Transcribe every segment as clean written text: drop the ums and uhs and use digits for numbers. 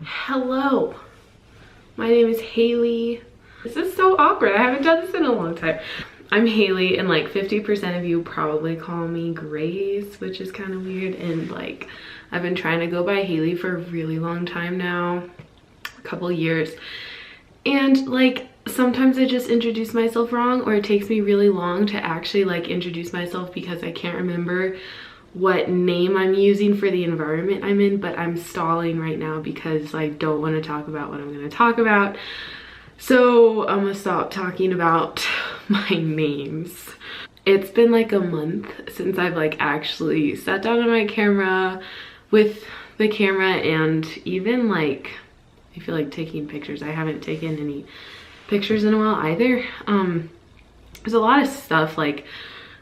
Hello, my name is Haley. This is so awkward. I haven't done this in a long time. I'm Haley, and like 50% of you probably call me Grace, which is kind of weird. And like, I've been trying to go by Haley for a really long time now, a couple years. And like, sometimes I just introduce myself wrong, or it takes me really long to actually like introduce myself because I can't remember what name I'm using for the environment I'm in, but I'm stalling right now because I don't want to talk about what I'm going to talk about. So I'm gonna stop talking about my names. It's been like a month since I've like actually sat down on my camera with the camera, and even like I feel like taking pictures. I haven't taken any pictures in a while either. There's a lot of stuff like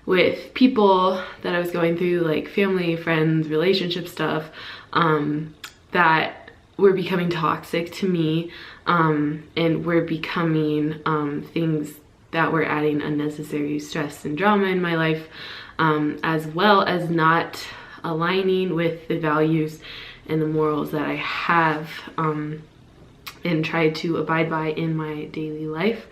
with people that I was going through, like family, friends, relationship stuff, that were becoming toxic to me, and were becoming things that were adding unnecessary stress and drama in my life, as well as not aligning with the values and the morals that I have and try to abide by in my daily life.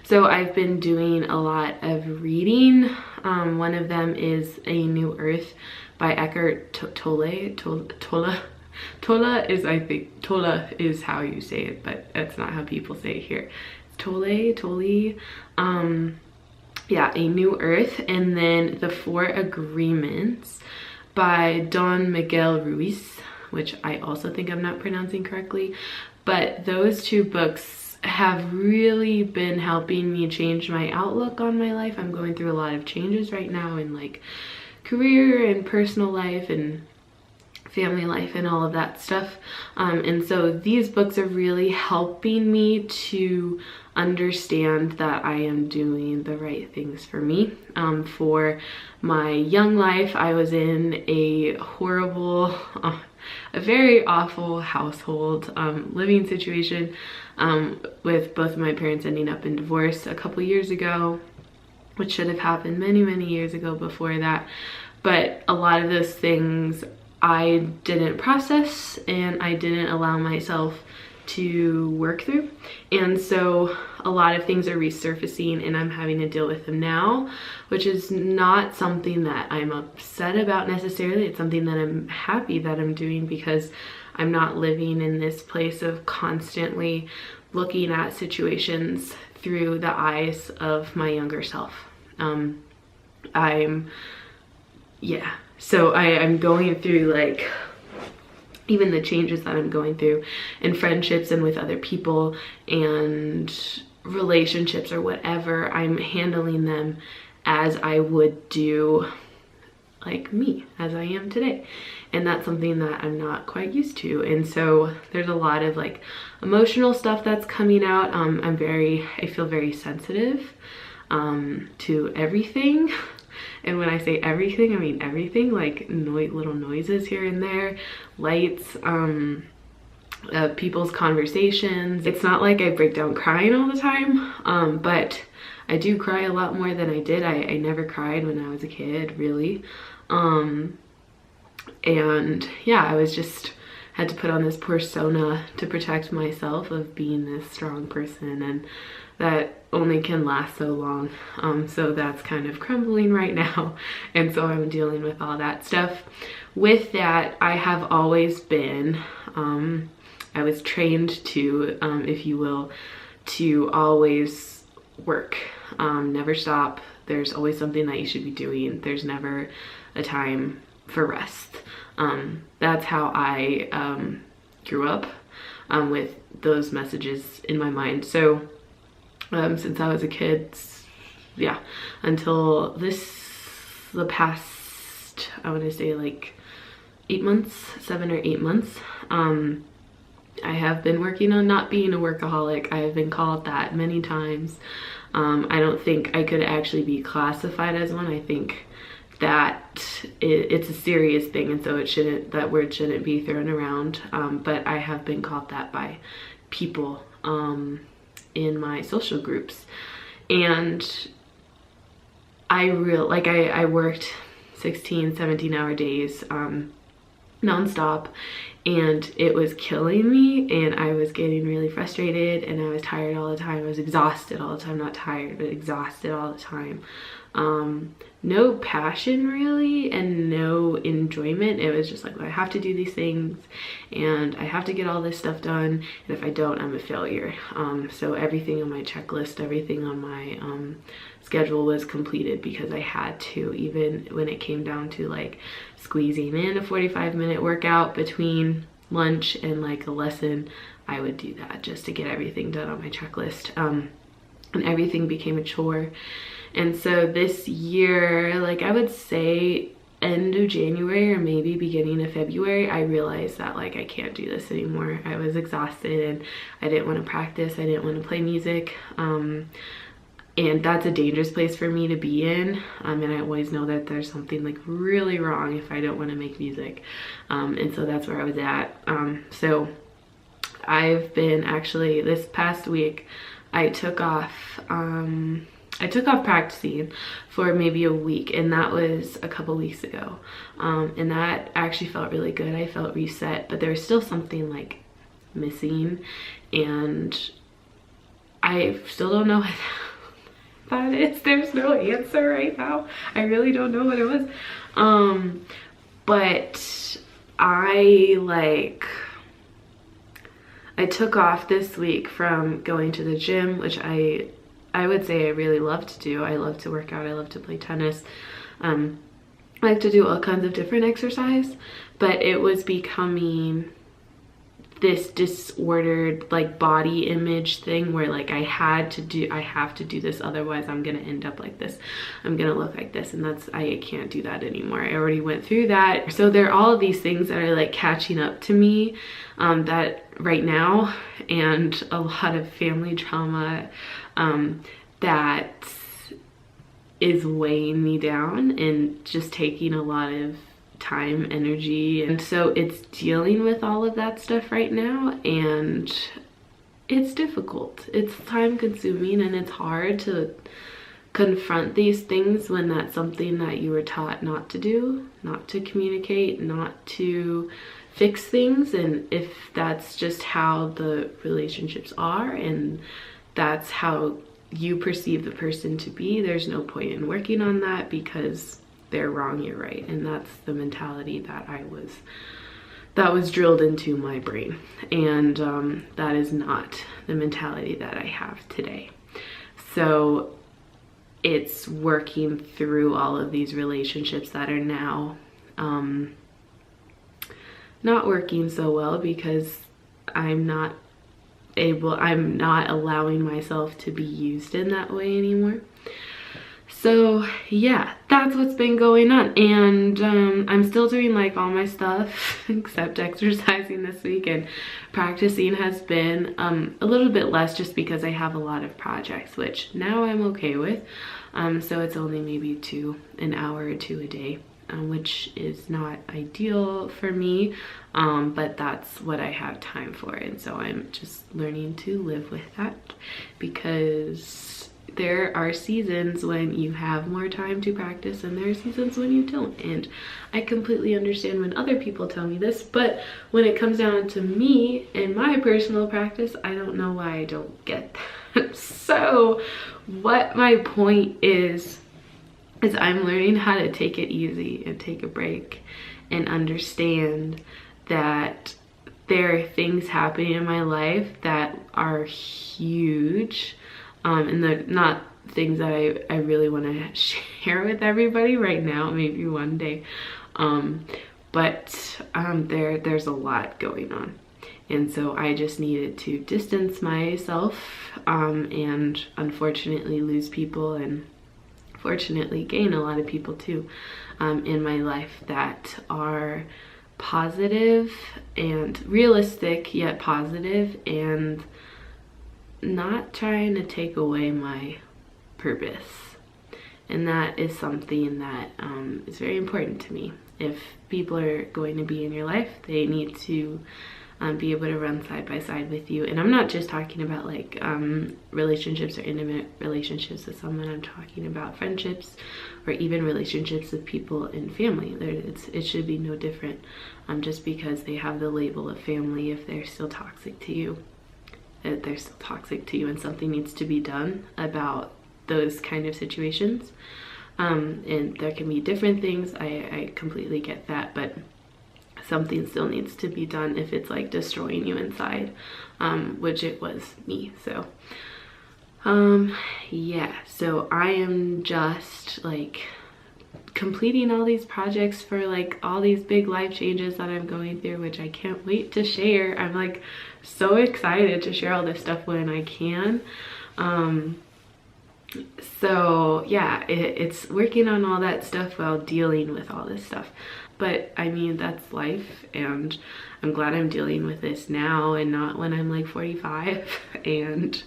So I've been doing a lot of reading. One of them is A New Earth by Eckhart Tolle. Tolle is, I think, Tolle is how you say it, but that's not how people say it here. Tolle. Yeah, A New Earth. And then The Four Agreements by Don Miguel Ruiz, which I also think I'm not pronouncing correctly. But those two books have really been helping me change my outlook on my life. I'm going through a lot of changes right now in like career and personal life and family life and all of that stuff. And so these books are really helping me to understand that I am doing the right things for me. For my young life, I was in a horrible, a very awful household, living situation, with both of my parents ending up in divorce a couple years ago, which should have happened many years ago before that. But a lot of those things I didn't process and I didn't allow myself to work through. And so a lot of things are resurfacing and I'm having to deal with them now, which is not something that I'm upset about necessarily. It's something that I'm happy that I'm doing because I'm not living in this place of constantly looking at situations through the eyes of my younger self. So I'm going through like even the changes that I'm going through in friendships and with other people and relationships or whatever, I'm handling them as I would do like me, as I am today. And that's something that I'm not quite used to. And so there's a lot of like emotional stuff that's coming out. I feel very sensitive to everything. And when I say everything, I mean everything, like little noises here and there, lights, people's conversations. It's not like I break down crying all the time, but I do cry a lot more than I did. I never cried when I was a kid, really. And yeah, I was just had to put on this persona to protect myself of being this strong person, and that only can last so long. So that's kind of crumbling right now. And so I'm dealing with all that stuff. With that, I have always been, I was trained to, if you will, to always work, never stop. There's always something that you should be doing. There's never a time for rest. That's how I grew up, with those messages in my mind. So since I was a kid, yeah, until the past, I want to say like 8 months, 7 or 8 months, I have been working on not being a workaholic. I have been called that many times. I don't think I could actually be classified as one. I think that it's a serious thing, and so that word shouldn't be thrown around. But I have been called that by people in my social groups, and I worked 16, 17-hour days, nonstop, and it was killing me, and I was getting really frustrated, and I was tired all the time. I was exhausted all the time, not tired, but exhausted all the time. No passion really, and no enjoyment. It was just like, well, I have to do these things and I have to get all this stuff done, and if I don't, I'm a failure. So everything on my checklist, everything on my schedule was completed because I had to, even when it came down to like squeezing in a 45-minute workout between lunch and like a lesson. I would do that just to get everything done on my checklist, and everything became a chore. And so this year, like I would say end of January or maybe beginning of February, I realized that like I can't do this anymore. I was exhausted and I didn't want to practice. I didn't want to play music. And that's a dangerous place for me to be in. And I always know that there's something like really wrong if I don't want to make music. And so that's where I was at. So I've been actually, this past week, I took off practicing for maybe a week, and that was a couple weeks ago. And that actually felt really good. I felt reset, but there was still something like missing, and I still don't know what that is. There's no answer right now. I really don't know what it was. But I took off this week from going to the gym, which I would say I really love to do. I love to work out. I love to play tennis. I like to do all kinds of different exercise, but it was becoming this disordered like body image thing where like I have to do this, otherwise I'm gonna end up like this, I'm gonna look like this, and I can't do that anymore. I already went through that. So there are all of these things that are like catching up to me that right now, and a lot of family trauma that is weighing me down and just taking a lot of time, energy, and so it's dealing with all of that stuff right now, and it's difficult. It's time consuming, and it's hard to confront these things when that's something that you were taught not to do, not to communicate, not to fix things. And if that's just how the relationships are and that's how you perceive the person to be, there's no point in working on that, because they're wrong, you're right. And that's the mentality that was drilled into my brain, and that is not the mentality that I have today. So it's working through all of these relationships that are now not working so well, because I'm not allowing myself to be used in that way anymore. So yeah, that's what's been going on. And I'm still doing like all my stuff except exercising this week, and practicing has been a little bit less just because I have a lot of projects, which now I'm okay with. So it's only maybe an hour or two a day, which is not ideal for me, but that's what I have time for. And so I'm just learning to live with that, because there are seasons when you have more time to practice and there are seasons when you don't. And I completely understand when other people tell me this, but when it comes down to me and my personal practice, I don't know why I don't get that. So what my point is I'm learning how to take it easy and take a break and understand that there are things happening in my life that are huge, and they're not things that I really want to share with everybody right now, maybe one day, but there's a lot going on. And so I just needed to distance myself, and unfortunately lose people, and fortunately gain a lot of people too, in my life that are positive and realistic, yet positive, and not trying to take away my purpose. And that is something that is very important to me. If people are going to be in your life, they need to be able to run side by side with you. And I'm not just talking about like relationships or intimate relationships with someone. I'm talking about friendships or even relationships with people in family. It should be no different, just because they have the label of family. If they're still toxic to you, they're still toxic to you, and something needs to be done about those kind of situations. And there can be different things. I completely get that, but something still needs to be done if it's like destroying you inside, which it was me. So yeah, so I am just like completing all these projects for like all these big life changes that I'm going through, which I can't wait to share. I'm like so excited to share all this stuff when I can. So yeah, it's working on all that stuff while dealing with all this stuff. But I mean, that's life, and I'm glad I'm dealing with this now and not when I'm like 45 and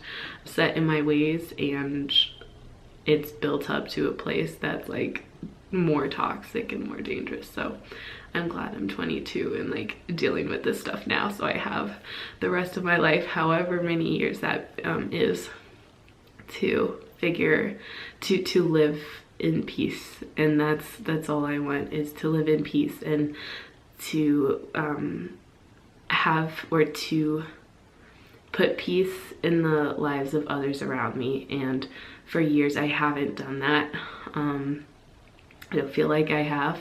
set in my ways and it's built up to a place that's like more toxic and more dangerous. So I'm glad I'm 22 and like dealing with this stuff now, so I have the rest of my life, however many years that is, to figure to live in peace. And that's all I want, is to live in peace and to have, or to put peace in the lives of others around me. And for years I haven't done that. I don't feel like I have,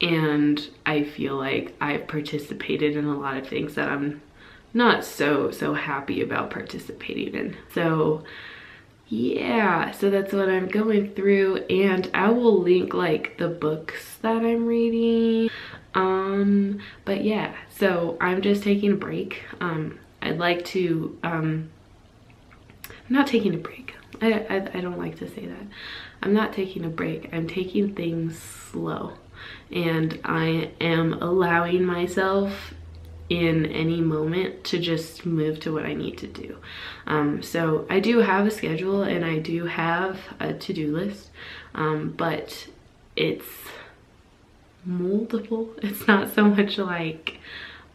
and I feel like I've participated in a lot of things that I'm not so happy about participating in. So yeah, so that's what I'm going through, and I will link like the books that I'm reading. But yeah, so I'm just taking a break. I'd like to I'm not taking a break. I don't like to say that. I'm not taking a break. I'm taking things slow, and I am allowing myself in any moment to just move to what I need to do. So I do have a schedule and I do have a to-do list, but it's multiple. It's not so much like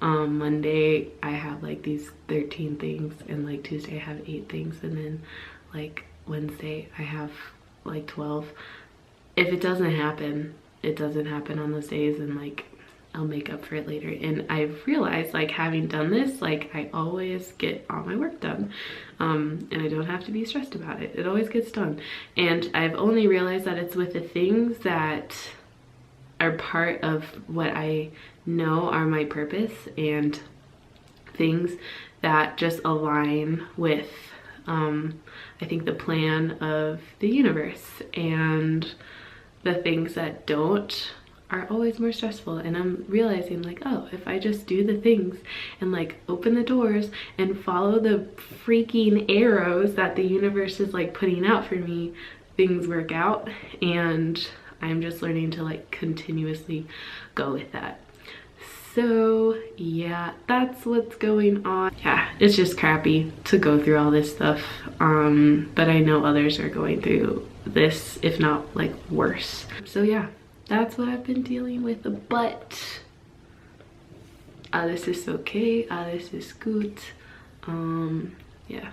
Monday I have like these 13 things, and like Tuesday I have 8 things, and then like Wednesday I have like 12. If it doesn't happen, it doesn't happen on those days, and like I'll make up for it later. And I've realized, like, having done this, like, I always get all my work done, and I don't have to be stressed about it. It always gets done. And I've only realized that it's with the things that are part of what I know are my purpose, and things that just align with I think the plan of the universe, and the things that don't are always more stressful. And I'm realizing, like, oh, if I just do the things and like open the doors and follow the freaking arrows that the universe is like putting out for me, things work out. And I'm just learning to like continuously go with that. So yeah, that's what's going on. Yeah, it's just crappy to go through all this stuff, but I know others are going through this, if not like worse. So yeah, that's what I've been dealing with, but alles ist okay, alles ist gut. Yeah,